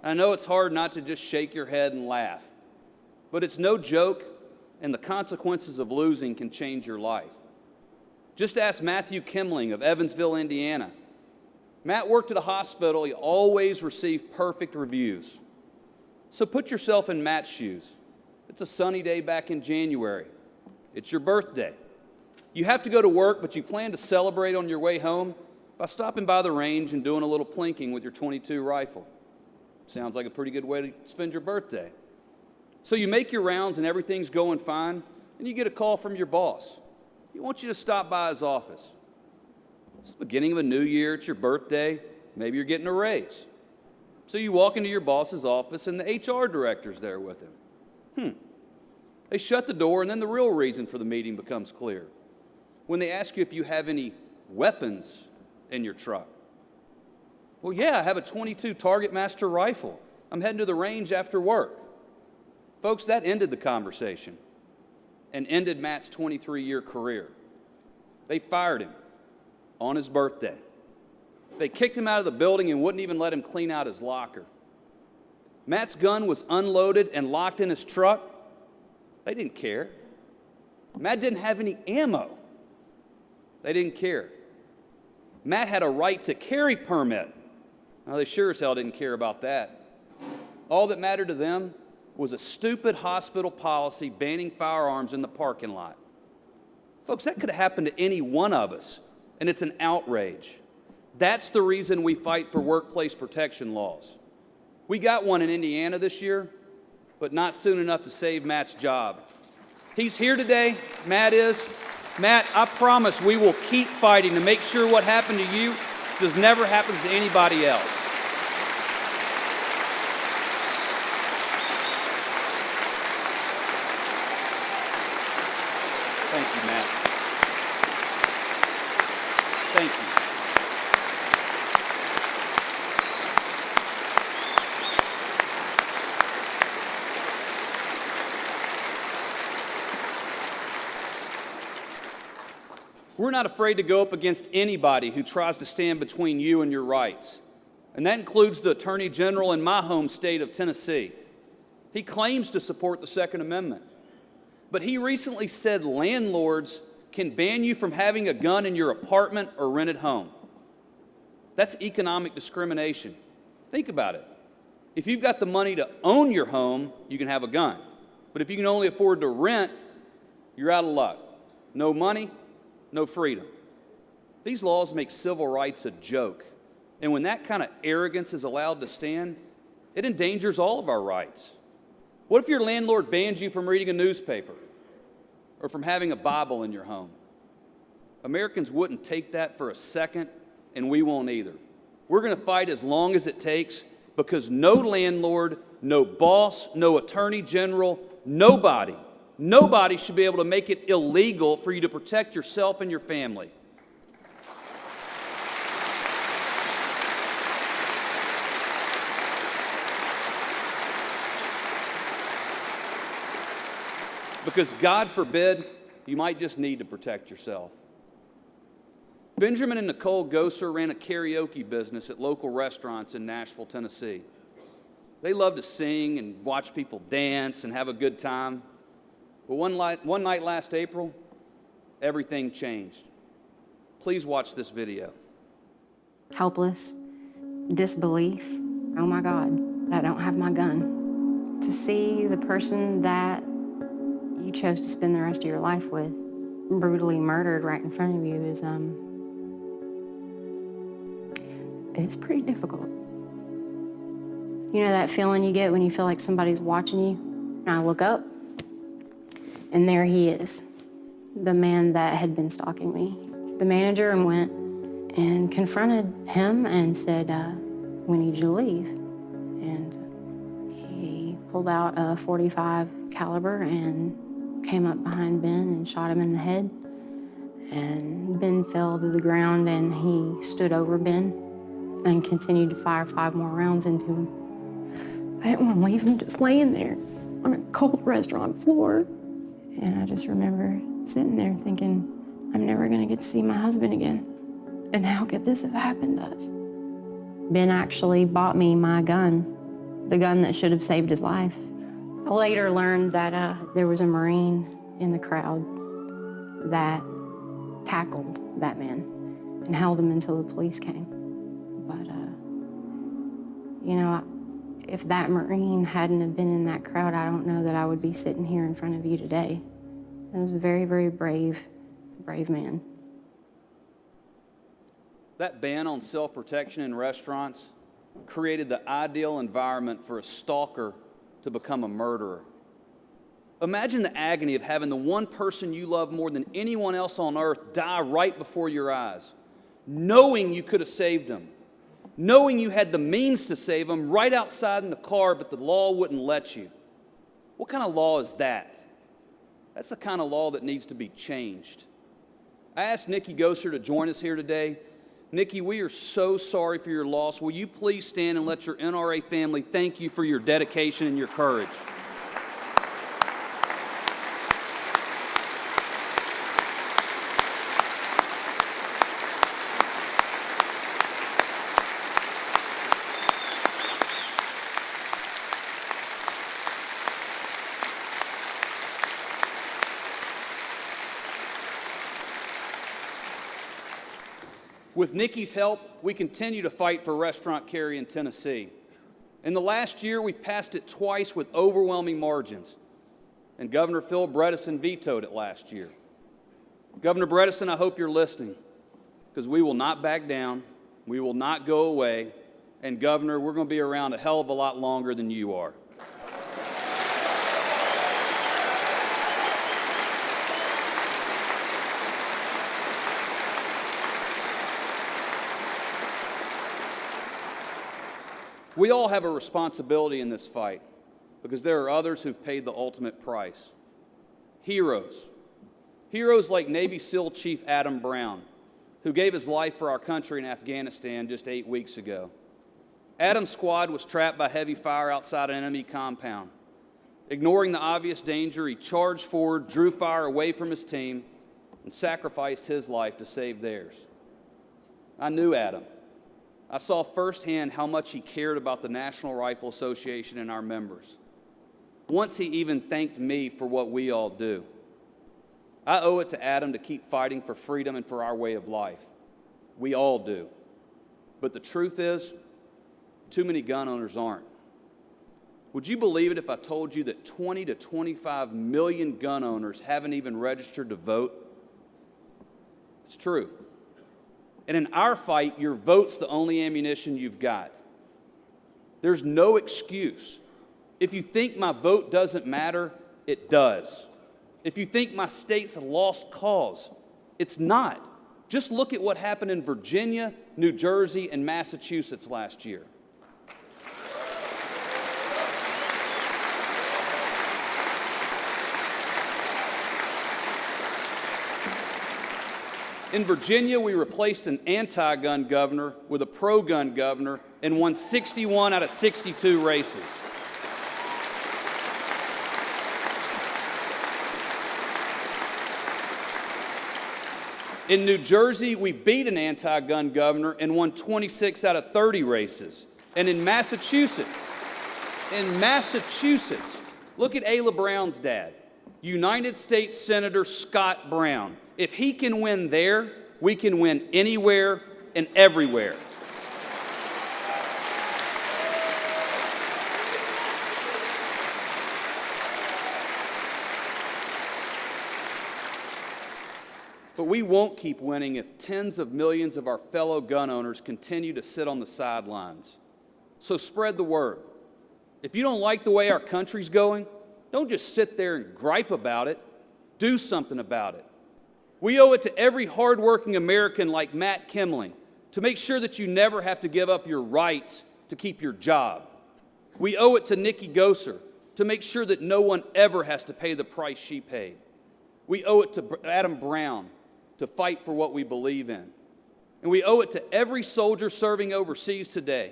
I know it's hard not to just shake your head and laugh, but it's no joke, and the consequences of losing can change your life. Just ask Matthew Kimling of Evansville, Indiana. Matt worked at a hospital. He always received perfect reviews. So put yourself in Matt's shoes. It's a sunny day back in January. It's your birthday. You have to go to work, but you plan to celebrate on your way home by stopping by the range and doing a little plinking with your .22 rifle. Sounds like a pretty good way to spend your birthday. So you make your rounds and everything's going fine, and you get a call from your boss. He wants you to stop by his office. It's the beginning of a new year, it's your birthday, maybe you're getting a raise. So you walk into your boss's office and the HR director's there with him. They shut the door, and then the real reason for the meeting becomes clear. When they ask you if you have any weapons in your truck. Well, yeah, I have a .22 Target Master rifle. I'm heading to the range after work. Folks, that ended the conversation and ended Matt's 23-year career. They fired him on his birthday. They kicked him out of the building and wouldn't even let him clean out his locker. Matt's gun was unloaded and locked in his truck. They didn't care. Matt didn't have any ammo. They didn't care. Matt had a right to carry permit. Now, they sure as hell didn't care about that. All that mattered to them was a stupid hospital policy banning firearms in the parking lot. Folks, that could have happened to any one of us, and it's an outrage. That's the reason we fight for workplace protection laws. We got one in Indiana this year, but not soon enough to save Matt's job. He's here today, Matt is. Matt, I promise we will keep fighting to make sure what happened to you does never happen to anybody else. Thank you, Matt. Thank you. We're not afraid to go up against anybody who tries to stand between you and your rights. And that includes the Attorney General in my home state of Tennessee. He claims to support the Second Amendment. But he recently said landlords can ban you from having a gun in your apartment or rented home. That's economic discrimination. Think about it. If you've got the money to own your home, you can have a gun. But if you can only afford to rent, you're out of luck. No money, no freedom. These laws make civil rights a joke. And when that kind of arrogance is allowed to stand, it endangers all of our rights. What if your landlord bans you from reading a newspaper or from having a Bible in your home? Americans wouldn't take that for a second, and we won't either. We're going to fight as long as it takes, because no landlord, no boss, no attorney general, nobody should be able to make it illegal for you to protect yourself and your family. Because God forbid, you might just need to protect yourself. Benjamin and Nicole Gosser ran a karaoke business at local restaurants in Nashville, Tennessee. They love to sing and watch people dance and have a good time. But one night last April, everything changed. Please watch this video. Helpless, disbelief. Oh my God, I don't have my gun. To see the person that you chose to spend the rest of your life with brutally murdered right in front of you is it's pretty difficult. You know that feeling you get when you feel like somebody's watching you? And I look up, and there he is, the man that had been stalking me. The manager went and confronted him and said, we need you to leave. And he pulled out a .45 caliber and came up behind Ben and shot him in the head. And Ben fell to the ground, and he stood over Ben and continued to fire 5 more rounds into him. I didn't want to leave him just laying there on a cold restaurant floor. And I just remember sitting there thinking, I'm never gonna get to see my husband again. And how could this have happened to us? Ben actually bought me my gun the gun that should have saved his life. I later learned that there was a Marine in the crowd that tackled that man and held him until the police came. But, you know, if that Marine hadn't have been in that crowd, I don't know that I would be sitting here in front of you today. He was a very, very brave man. That ban on self-protection in restaurants created the ideal environment for a stalker to become a murderer. Imagine the agony of having the one person you love more than anyone else on earth die right before your eyes, knowing you could have saved him, knowing you had the means to save him right outside in the car, but the law wouldn't let you. What kind of law is that? That's the kind of law that needs to be changed. I asked Nikki Gosser to join us here today. Nikki, we are so sorry for your loss. Will you please stand and let your NRA family thank you for your dedication and your courage? With Nikki's help, we continue to fight for restaurant carry in Tennessee. In the last year, we've passed it twice with overwhelming margins, and Governor Phil Bredesen vetoed it last year. Governor Bredesen, I hope you're listening, because we will not back down, we will not go away, and Governor, we're going to be around a hell of a lot longer than you are. We all have a responsibility in this fight because there are others who've paid the ultimate price. Heroes. Heroes like Navy SEAL Chief Adam Brown, who gave his life for our country in Afghanistan just 8 weeks ago. Adam's squad was trapped by heavy fire outside an enemy compound. Ignoring the obvious danger, he charged forward, drew fire away from his team, and sacrificed his life to save theirs. I knew Adam. I saw firsthand how much he cared about the National Rifle Association and our members. Once he even thanked me for what we all do. I owe it to Adam to keep fighting for freedom and for our way of life. We all do. But the truth is, too many gun owners aren't. Would you believe it if I told you that 20 to 25 million gun owners haven't even registered to vote? It's true. And in our fight, your vote's the only ammunition you've got. There's no excuse. If you think my vote doesn't matter, it does. If you think my state's a lost cause, it's not. Just look at what happened in Virginia, New Jersey, and Massachusetts last year. In Virginia, we replaced an anti-gun governor with a pro-gun governor and won 61 out of 62 races. In New Jersey, we beat an anti-gun governor and won 26 out of 30 races. And in Massachusetts, look at Ayla Brown's dad, United States Senator Scott Brown. If he can win there, we can win anywhere and everywhere. But we won't keep winning if tens of millions of our fellow gun owners continue to sit on the sidelines. So spread the word. If you don't like the way our country's going, don't just sit there and gripe about it. Do something about it. We owe it to every hardworking American like Matt Kimling to make sure that you never have to give up your right to keep your job. We owe it to Nikki Gosser to make sure that no one ever has to pay the price she paid. We owe it to Adam Brown to fight for what we believe in. And we owe it to every soldier serving overseas today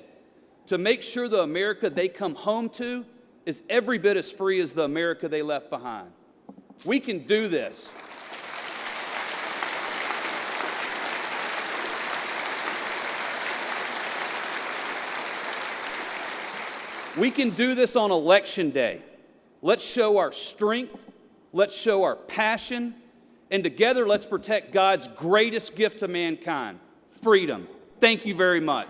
to make sure the America they come home to is every bit as free as the America they left behind. We can do this. We can do this on Election Day. Let's show our strength, let's show our passion, and together let's protect God's greatest gift to mankind, freedom. Thank you very much.